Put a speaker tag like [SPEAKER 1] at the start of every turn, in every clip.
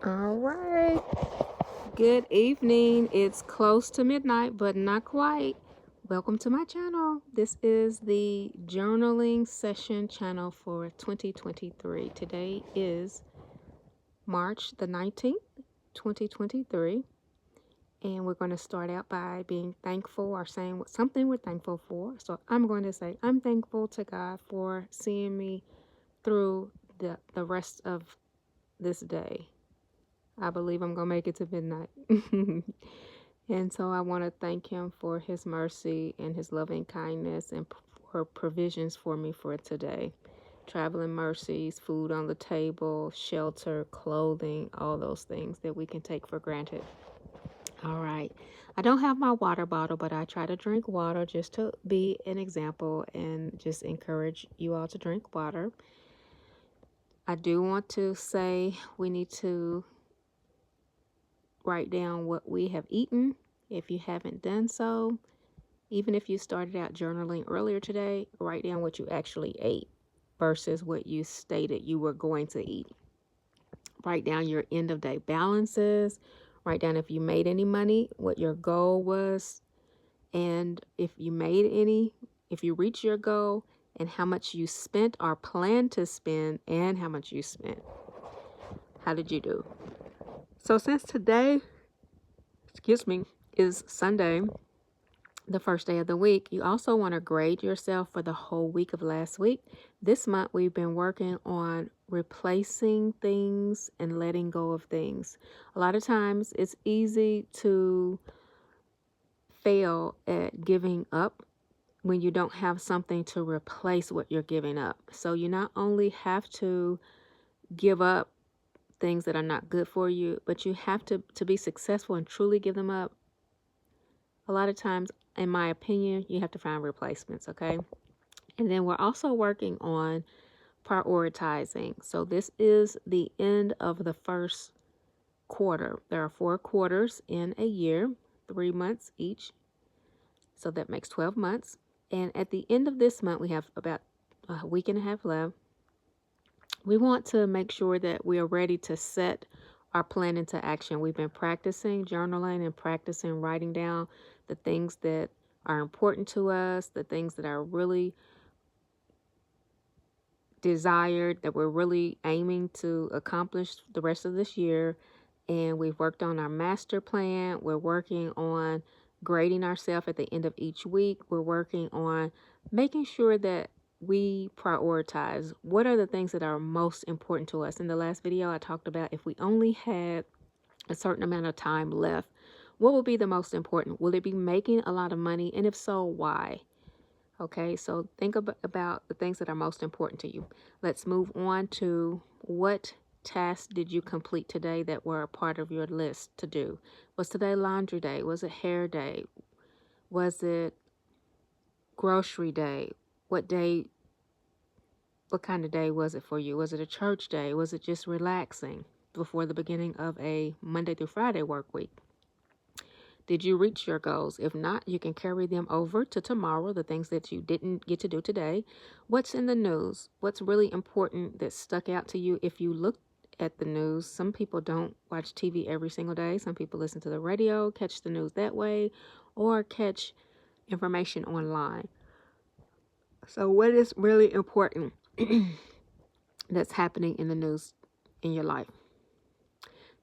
[SPEAKER 1] All right. Good evening. It's close to midnight, but not quite. Welcome to my channel. This is the journaling session channel for 2023. Today is March the 19th, 2023. And we're going to start out by being thankful or saying something we're thankful for. So I'm going to say, I'm thankful to God for seeing me through the rest of this day. I believe I'm going to make it to midnight. And so I want to thank him for his mercy and his loving kindness and for provisions for me for today. Traveling mercies, food on the table, shelter, clothing, all those things that we can take for granted. All right. I don't have my water bottle, but I try to drink water just to be an example and just encourage you all to drink water. I do want to say we need to write down what we have eaten if you haven't done so. Even if you started out journaling earlier today, write down what you actually ate versus what you stated you were going to eat. Write down your end of day balances. Write down if you made any money, what your goal was, and if you made any, if you reached your goal, and how much you spent or planned to spend, and how much you spent. How did you do? So since today, is Sunday, the first day of the week, you also want to grade yourself for the whole week of last week. This month, we've been working on replacing things and letting go of things. A lot of times, it's easy to fail at giving up when you don't have something to replace what you're giving up. So you not only have to give up things that are not good for you, but you have to be successful and truly give them up. A lot of times, in my opinion, you have to find replacements, okay? And then we're also working on prioritizing. So this is the end of the first quarter. There are 4 quarters in a year, 3 months each. So that makes 12 months. And at the end of this month, we have about a week and a half left. We want to make sure that we are ready to set our plan into action. We've been practicing journaling and practicing writing down the things that are important to us, the things that are really desired, that we're really aiming to accomplish the rest of this year. And we've worked on our master plan. We're working on grading ourselves at the end of each week. We're working on making sure that we prioritize what are the things that are most important to us. In the last video, I talked about if we only had a certain amount of time left, what will be the most important? Will it be making a lot of money? And if so, why? Okay, so think about the things that are most important to you. Let's move on to what tasks did you complete today that were a part of your list to do? Was today laundry day? Was it hair day? Was it grocery day? What kind of day was it for you? Was it a church day? Was it just relaxing before the beginning of a Monday through Friday work week? Did you reach your goals? If not, you can carry them over to tomorrow, the things that you didn't get to do today. What's in the news? What's really important that stuck out to you if you looked at the news? Some people don't watch TV every single day. Some people listen to the radio, catch the news that way, or catch information online. So what is really important that's happening in the news in your life?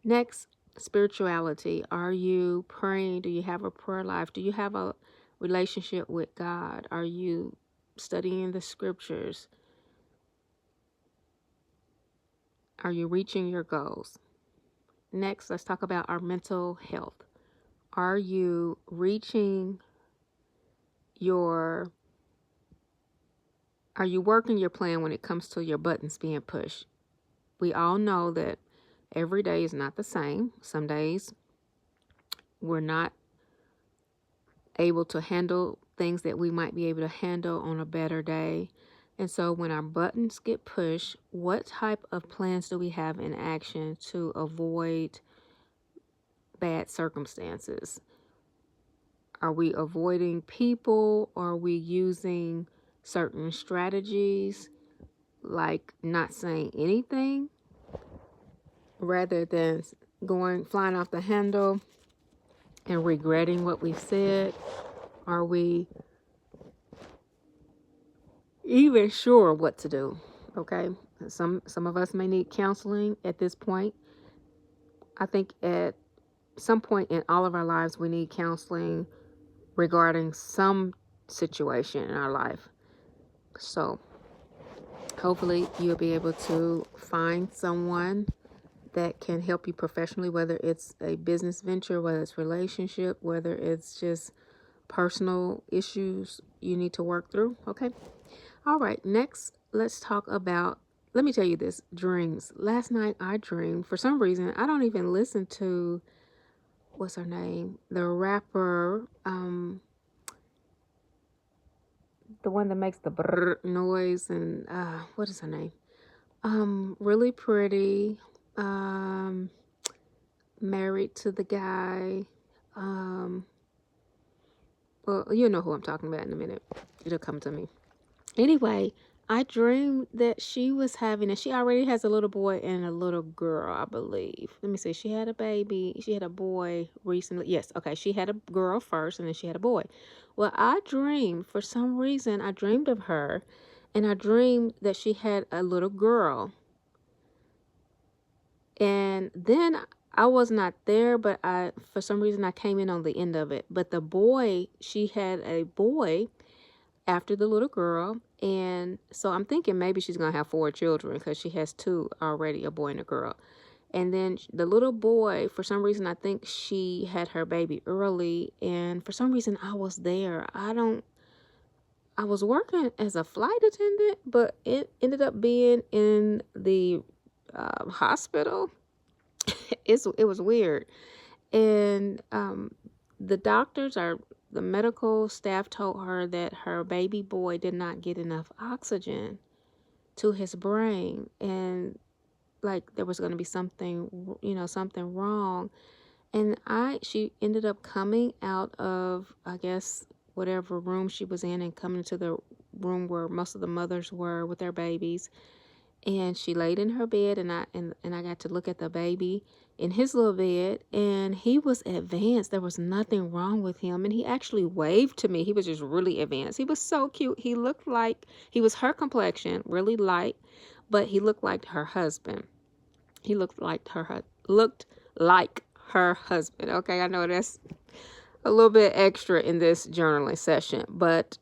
[SPEAKER 1] Next, spirituality. Are you praying? Do you have a prayer life? Do you have a relationship with God? Are you studying the scriptures? Are you reaching your goals? Next, let's talk about our mental health. Are you working your plan when it comes to your buttons being pushed? We all know that every day is not the same. Some days we're not able to handle things that we might be able to handle on a better day. And so when our buttons get pushed, what type of plans do we have in action to avoid bad circumstances? Are we avoiding people? Are we using certain strategies like not saying anything? rather than flying off the handle and regretting what we said? Are we even sure what to do? Okay. Some of us may need counseling at this point. I think at some point in all of our lives, we need counseling regarding some situation in our life. So hopefully you'll be able to find someone that can help you professionally, whether it's a business venture, whether it's relationship, whether it's just personal issues you need to work through. Okay. All right. Next, let's talk about, let me tell you this, dreams. Last night I dreamed, for some reason, I don't even listen to, what's her name? The rapper, the one that makes the brrr noise, and what is her name? Really pretty, married to the guy. Well, you know who I'm talking about in a minute. It'll come to me. Anyway, I dreamed that she was having, and she already has a little boy and a little girl, I believe. Let me see. She had a baby. She had a boy recently. Yes. Okay. She had a girl first and then she had a boy. Well, for some reason, I dreamed of her and I dreamed that she had a little girl. And then I was not there, but for some reason, I came in on the end of it. But the boy, she had a boy after the little girl. And so I'm thinking maybe she's going to have 4 children because she has 2 already, a boy and a girl. And then the little boy, for some reason, I think she had her baby early. And for some reason, I was there. I was working as a flight attendant, but it ended up being in the hospital. It was weird. And the medical staff told her that her baby boy did not get enough oxygen to his brain, and like there was going to be something, something wrong. And she ended up coming out of, I guess, whatever room she was in and coming to the room where most of the mothers were with their babies. And she laid in her bed, and I got to look at the baby in his little bed, and he was advanced. There was nothing wrong with him, and he actually waved to me. He was just really advanced. He was so cute. He looked like he was her complexion, really light, but he looked like her husband. He looked like her husband. Okay, I know that's a little bit extra in this journaling session, but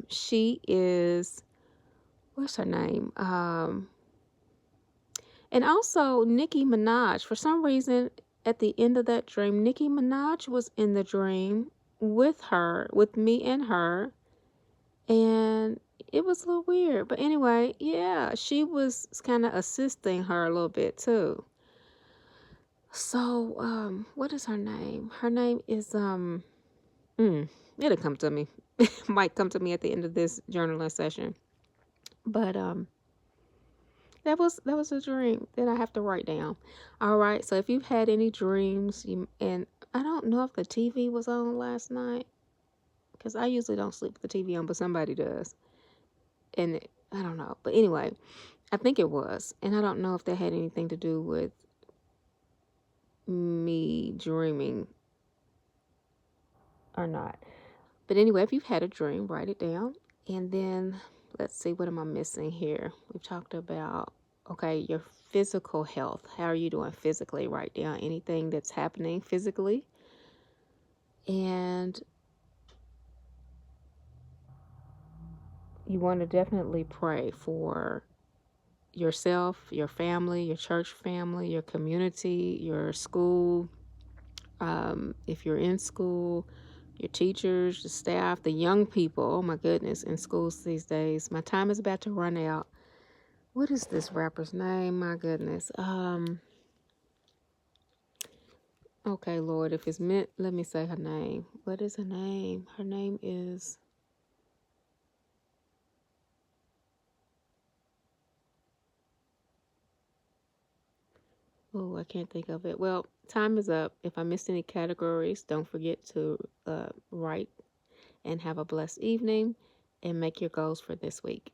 [SPEAKER 1] she is, what's her name? And also Nicki Minaj. For some reason, at the end of that dream, Nicki Minaj was in the dream with me and her. And it was a little weird. But anyway, yeah, she was kind of assisting her a little bit too. So, what is her name? Her name is, it'll come to me. Might come to me at the end of this journaling session. But, that was a dream that I have to write down. All right. So if you've had any dreams, and I don't know if the TV was on last night, because I usually don't sleep with the TV on, but somebody does, and I don't know. But anyway, I think it was, and I don't know if that had anything to do with me dreaming or not. But anyway, if you've had a dream, write it down, and then let's see, what am I missing here? We've talked about, okay, your physical health. How are you doing physically? Write down anything that's happening physically. And you want to definitely pray for yourself, your family, your church family, your community, your school. If you're in school, your teachers, the staff, the young people. Oh my goodness, in schools these days. My time is about to run out. What is this rapper's name? My goodness. Okay, Lord, if it's meant, let me say her name. What is her name? Her name is... Oh, I can't think of it. Well, time is up. If I missed any categories, don't forget to write, and have a blessed evening and make your goals for this week.